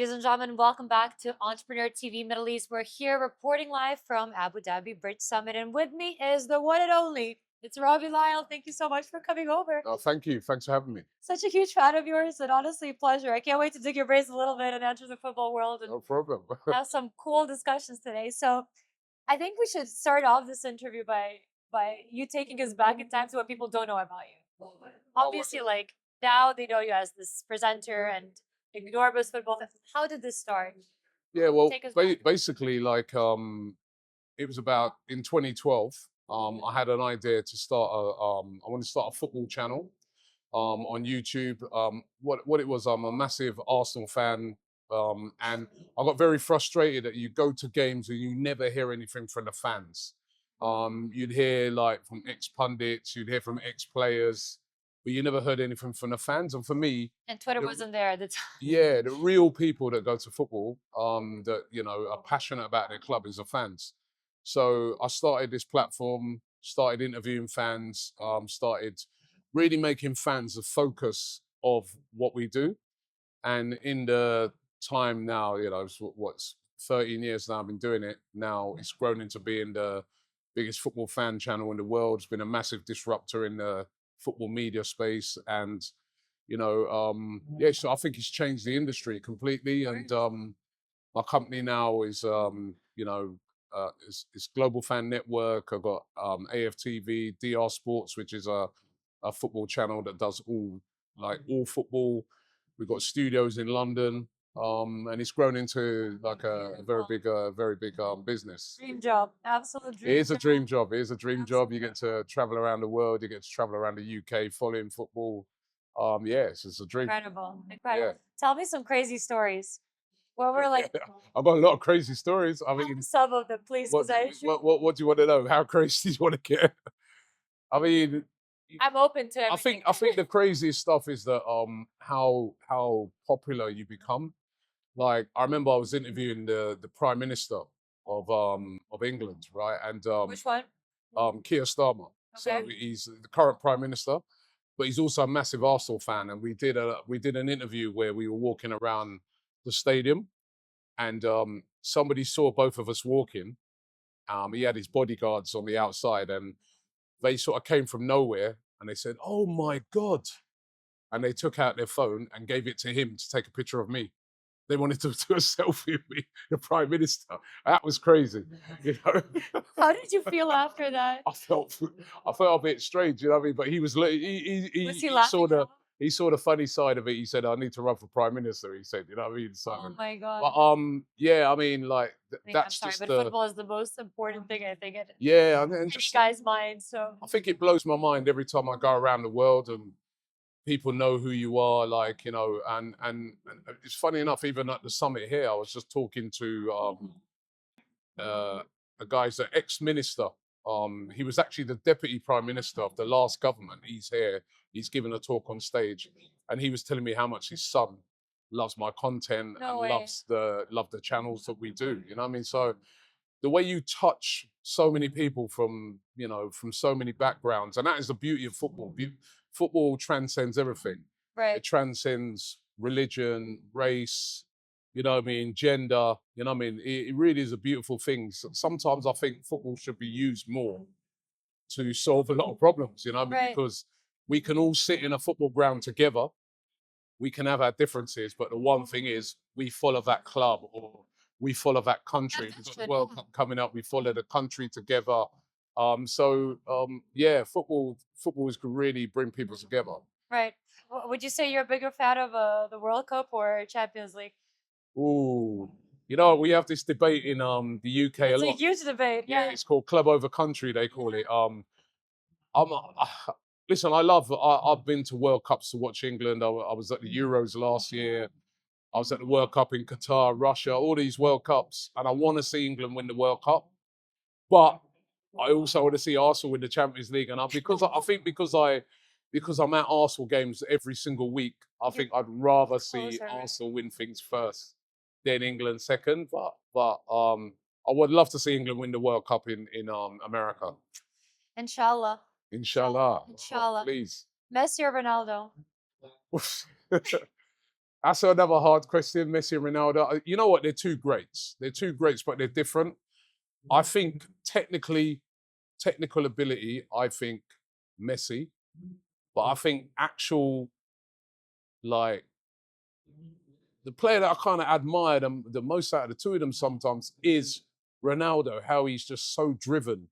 Ladies and gentlemen, welcome back to Entrepreneur TV Middle East. We're here reporting live from Abu Dhabi Bridge Summit, and with me is the one and only. It's Robbie Lyle. Thank you so much for coming over. Oh, thank you. Thanks for having me. Such a huge fan of yours, and honestly, a pleasure. I can't wait to dig your brains a little bit and enter the football world and No problem. have some cool discussions today. So, I think we should start off this interview by you taking us back in time to what people don't know about you. Obviously, like now they know you as this presenter and enormous football fan. How did this start? Yeah, well, Take us back. basically, it was about in 2012. I had an idea to start I want to start a football channel on YouTube. What it was, I'm a massive Arsenal fan, and I got very frustrated that you go to games and you never hear anything from the fans. You'd hear like from ex-pundits, you'd hear from ex-players, but you never heard anything from the fans. And for me, And Twitter the wasn't there at the time. yeah, the real people that go to football, that are passionate about their club is the fans. So I started this platform, started interviewing fans, started really making fans the focus of what we do. And in the time now, it's what's 13 years now I've been doing it. Now it's grown into being the biggest football fan channel in the world. It's been a massive disruptor in the football media space, and yeah, so I think it's changed the industry completely. And my company now is, it's Global Fan Network. I've got AFTV, DR Sports, which is a football channel that does all football. We've got studios in London, and it's grown into like a very big business. Dream job, absolute It dream is a job. dream job. It is a dream job. You get Absolutely to travel around the world. You get to travel around the UK following football. Yes, it's a dream. incredible, Yeah. incredible. Tell me some crazy stories. What were like I've got a lot of crazy stories. I mean, some of them, please? what Because I what do you want to know? How crazy do you want to get? I mean, I'm open to everything. I think the craziest stuff is that how popular you become. Like I remember I was interviewing the Prime Minister of England, right? And Which one? Keir Starmer. So Okay. he's the current Prime Minister, but he's also a massive Arsenal fan. And we did an interview where we were walking around the stadium, and somebody saw both of us walking. He had his bodyguards on the outside, and they sort of came from nowhere, and they said, "Oh my God!" And they took out their phone and gave it to him to take a picture of me. They wanted to do a selfie with me, the Prime Minister. That was crazy, you know. How did you feel after that? I felt I felt a bit strange, you know what I mean? But he was Was he he saw laughing at all? he saw the funny side of it. He said, "I need to run for Prime Minister." He said, you know what I mean? Oh So, my God. but yeah, I mean, like I'm that's sorry, just but the football is the most important thing I think in yeah, and any just guy's mind. So I think it blows my mind every time I go around the world and people know who you are, like and it's funny enough. Even at the summit here, I was just talking to a guy's an ex-minister. He was actually the deputy prime minister of the last government. He's here. He's given a talk on stage, and he was telling me how much his son loves my content no and way. love the channels that we do. You know what I mean? So the way you touch so many people from from so many backgrounds, and that is the beauty of football. Football transcends everything. Right. It transcends religion, race, you know what I mean, gender, you know what I mean? It really is a beautiful thing. Sometimes I think football should be used more to solve a lot of problems, you know what I mean? Right. Because we can all sit in a football ground together. We can have our differences, but the one thing is we follow that club or we follow that country. We've got the Ambition. World Cup coming up. We follow the country together. Yeah, football is can really bring people together. Right. Would you say you're a bigger fan of the World Cup or Champions League? Ooh, we have this debate in the UK a It's a lot. huge debate. Yeah, Yeah. it's called club over country. They call it. I'm listen. I've been to World Cups to watch England. I was at the Euros last year. I was at the World Cup in Qatar, Russia, all these World Cups, and I want to see England win the World Cup. But I also want to see Arsenal win the Champions League, and I think because I'm at Arsenal games every single week, I think I'd rather see Closer, right? Arsenal win things first, then England second. But I would love to see England win the World Cup in America. Inshallah. Inshallah. Oh, Inshallah. please. Messi or Ronaldo? That's another hard question, Messi and Ronaldo. You know what? They're two greats. They're two greats, but they're different. I think technical ability, I think Messi. But I think actual, like, the player that I kind of admire them the most out of the two of them sometimes is Ronaldo, how he's just so driven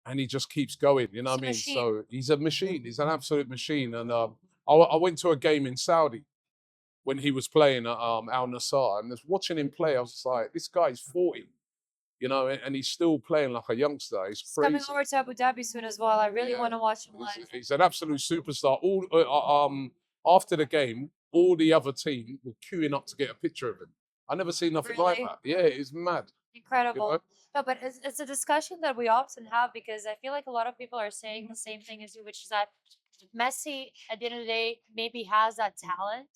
and he just keeps going, you know what I mean? Machine. So he's a machine. He's an absolute machine. And I went to a game in Saudi when he was playing at Al Nassr, and watching him play, I was just like, this guy's 40, you know, and he's still playing like a youngster. He's He's crazy. coming over to Abu Dhabi soon as well. I really want to watch him live. He's an absolute superstar. After the game, all the other team were queuing up to get a picture of him. I never seen nothing like Really? that. Yeah, it's mad. Incredible. know? No, but it's a discussion that we often have because I feel like a lot of people are saying the same thing as you, which is that Messi, at the end of the day, maybe has that talent,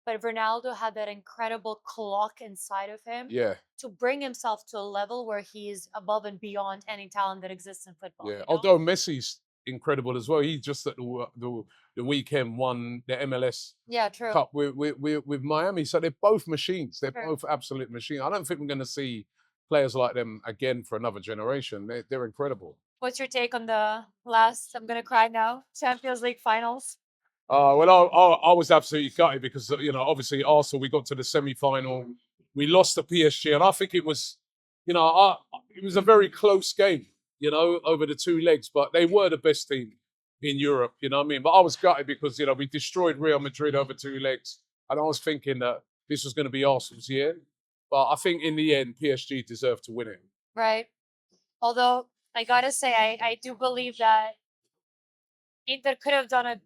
but Ronaldo had that incredible clock inside of him Yeah, to bring himself to a level where he's above and beyond any talent that exists in football. yeah. You know? Although Messi's incredible as well. He just at the weekend won the MLS Yeah, true. Cup with Miami. So they're both machines. They're True. both absolute machines. I don't think we're going to see players like them again for another generation. They're incredible. What's your take on the last, I'm going to cry now, Champions League finals? Well, I was absolutely gutted because, you know, obviously Arsenal, we got to the semi-final. We lost to PSG, and I think it was, you know, it was a very close game, you know, over the two legs, but they were the best team in Europe, you know what I mean? But I was gutted because, you know, we destroyed Real Madrid over two legs, and I was thinking that this was going to be Arsenal's year. But I think in the end, PSG deserved to win it. Right. Although, I got to say, I do believe that Inter could have done a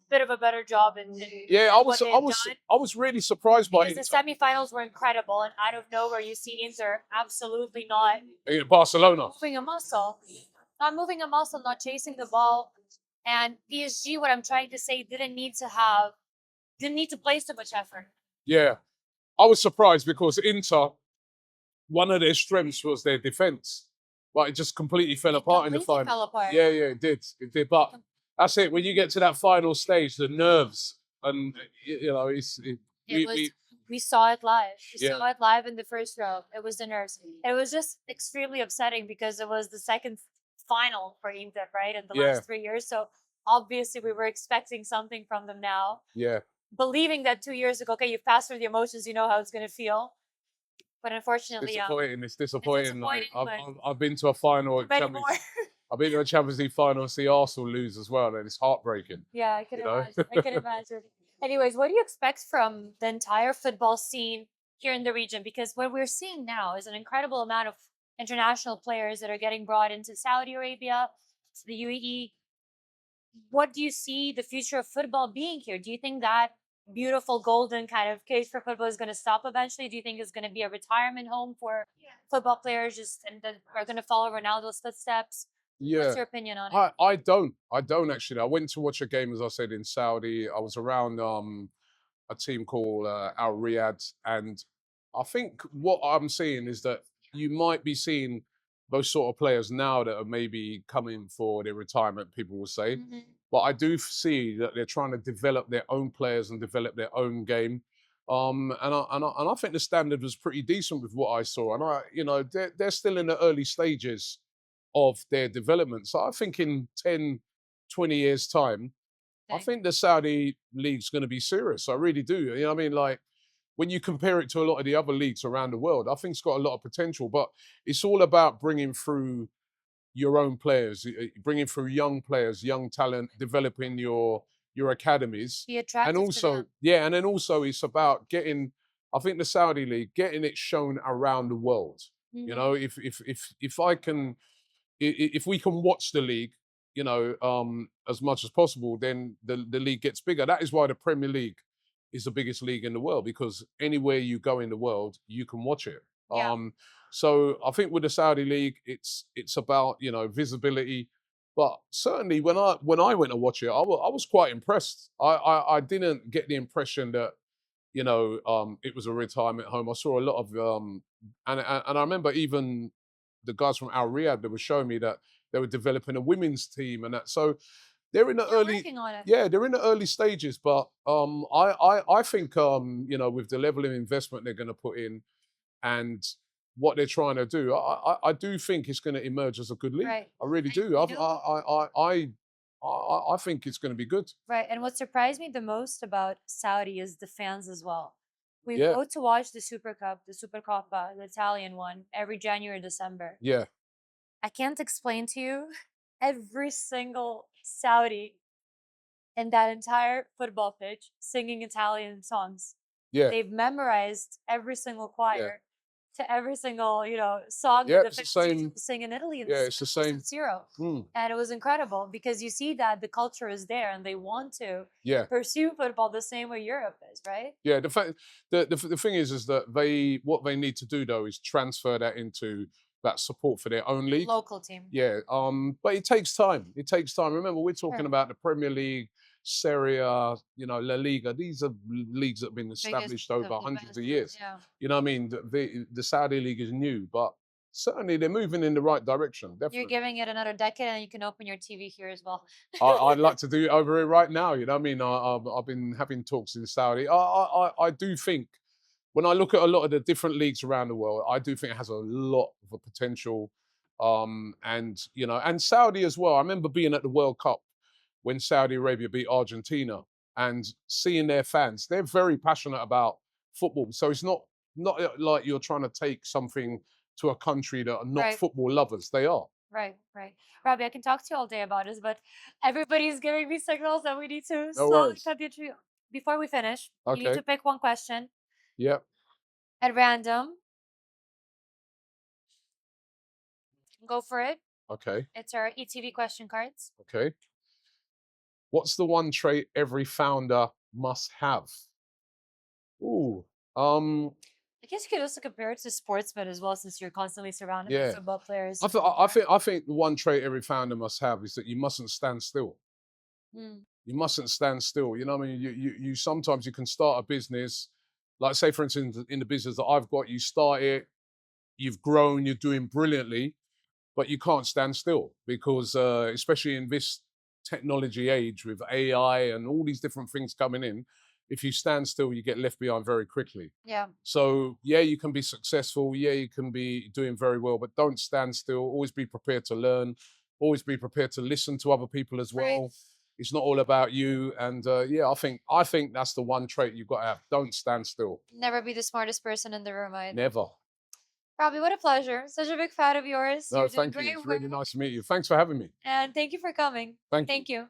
bit of a better job in Yeah, what they've done. I was really surprised by Because it. the semifinals were incredible, and out of nowhere, you see Inter absolutely not Barcelona. moving a muscle, not chasing the ball. And PSG, what I'm trying to say, didn't need to play so much effort. Yeah, I was surprised because Inter, one of their strengths was their defense, but it just completely fell apart in the Completely final. fell apart. Yeah, it did. It did. But that's it. When you get to that final stage, the nerves and you know, We saw it live. We Yeah. saw it live in the first row. It was the nerves. It was just extremely upsetting because it was the second final for Inter, right, in the Yeah. last 3 years. So obviously we were expecting something from them now, yeah. believing that 2 years ago, okay, you've passed through the emotions, you know how it's going to feel. But unfortunately, Disappointing. It's disappointing. Like, disappointing, I've been to a final. At many Champions, more. I've been to a Champions League final and see Arsenal lose as well, and it's heartbreaking. Yeah, I can You know? imagine. I can imagine. Anyways, what do you expect from the entire football scene here in the region? Because what we're seeing now is an incredible amount of international players that are getting brought into Saudi Arabia, to the UAE. What do you see the future of football being here? Do you think that beautiful golden kind of cage for football is going to stop eventually? Do you think it's going to be a retirement home for football players and that are going to follow Ronaldo's footsteps? Yeah. What's your opinion on it? I don't actually. I went to watch a game, as I said, in Saudi. I was around a team called Al Riyadh, and I think what I'm seeing is that you might be seeing those sort of players now that are maybe coming for their retirement, people will say. Mhm. But I do see that they're trying to develop their own players and develop their own game. And I think the standard was pretty decent with what I saw. And you know, they're still in the early stages of their development. So I think in 10, 20 years' time, I think the Saudi league's going to be serious. I really do. You know what I mean? Like, when you compare it to a lot of the other leagues around the world, I think it's got a lot of potential. But it's all about bringing through your own players, bringing through young players, young talent, developing your academies. Be attractive And to also, them. yeah, and then also it's about getting, I think the Saudi league, getting it shown around the world. You Mhm. know, if I can, if we can watch the league, you know, as much as possible, then the league gets bigger. That is why the Premier League is the biggest league in the world, because anywhere you go in the world, you can watch it. Yeah. So I think with the Saudi league, it's about, you know, visibility. But certainly when I went to watch it, I was quite impressed. I didn't get the impression that, you know, it was a retirement home. I saw a lot of and I remember even the guys from Al Riyadh, they were showing me that they were developing a women's team and that. So they're in the You're early, working on it. yeah, they're in the early stages. But I think you know, with the level of investment they're going to put in and what they're trying to do, I do think it's going to emerge as a good league. Right. I really And do. you know, I think it's going to be good. right. And what surprised me the most about Saudi is the fans as well. We Yeah, go to watch the Super Cup, the Supercoppa, the Italian one, every January, December. yeah, I can't explain to you every single Saudi in that entire football pitch singing Italian songs. yeah, They've memorized every single yeah, choir to every single, song yeah. that the It's the fans usually same. sing in Italy, and Yeah, this it's the is same. 0. Mm, And it was incredible because you see that the culture is there and they want to yeah. pursue football the same way Europe is, right? Yeah, the fact, the thing is that what they need to do though is transfer that into that support for their own league. Local team. Yeah, but it takes time. It takes time. Remember, we're talking Sure. about the Premier League, Serie A, you know, La Liga. These are leagues that have been established over the hundreds best, of years. yeah. You know what I mean? The Saudi league is new, but certainly they're moving in the right direction. You're Definitely. giving it another decade and you can open your TV here as well. I'd like to do it over here right now. You know what I mean? I've been having talks in Saudi. I do think when I look at a lot of the different leagues around the world, I do think it has a lot of a potential. And you know, and Saudi as well. I remember being at the World Cup when Saudi Arabia beat Argentina and seeing their fans. They're very passionate about football. So it's not like you're trying to take something to a country that are not Right. football lovers. They are. Right, right. Robbie, I can talk to you all day about this, but everybody's giving me signals that we need to No slowly worries. cut the interview. Before we finish, you need Okay. to pick one question Yeah. at random. Go for it. Okay. It's our ETV question cards. Okay. What's the one trait every founder must have? Ooh. I guess you could also compare it to sportsmen as well, since you're constantly surrounded by Yeah. football players. I think the one trait every founder must have is that you mustn't stand still. Mm, You mustn't stand still. You know what I mean? You sometimes you can start a business, like say for instance in the business that I've got, you start it, you've grown, you're doing brilliantly, but you can't stand still because especially in this technology age with AI and all these different things coming in, if you stand still, you get left behind very quickly. yeah. So yeah, you can be successful. Yeah, you can be doing very well, but don't stand still. Always be prepared to learn. Always be prepared to listen to other people as well. Right. It's not all about you. And yeah, I think that's the one trait you've got to have. Don't stand still. Never be the smartest person in the room either. Never. Robbie, what a pleasure. Such a big fan of yours. No, You're doing thank you. great It's really work. nice to meet you. Thanks for having me. And thank you for coming. Thank you. Thank you.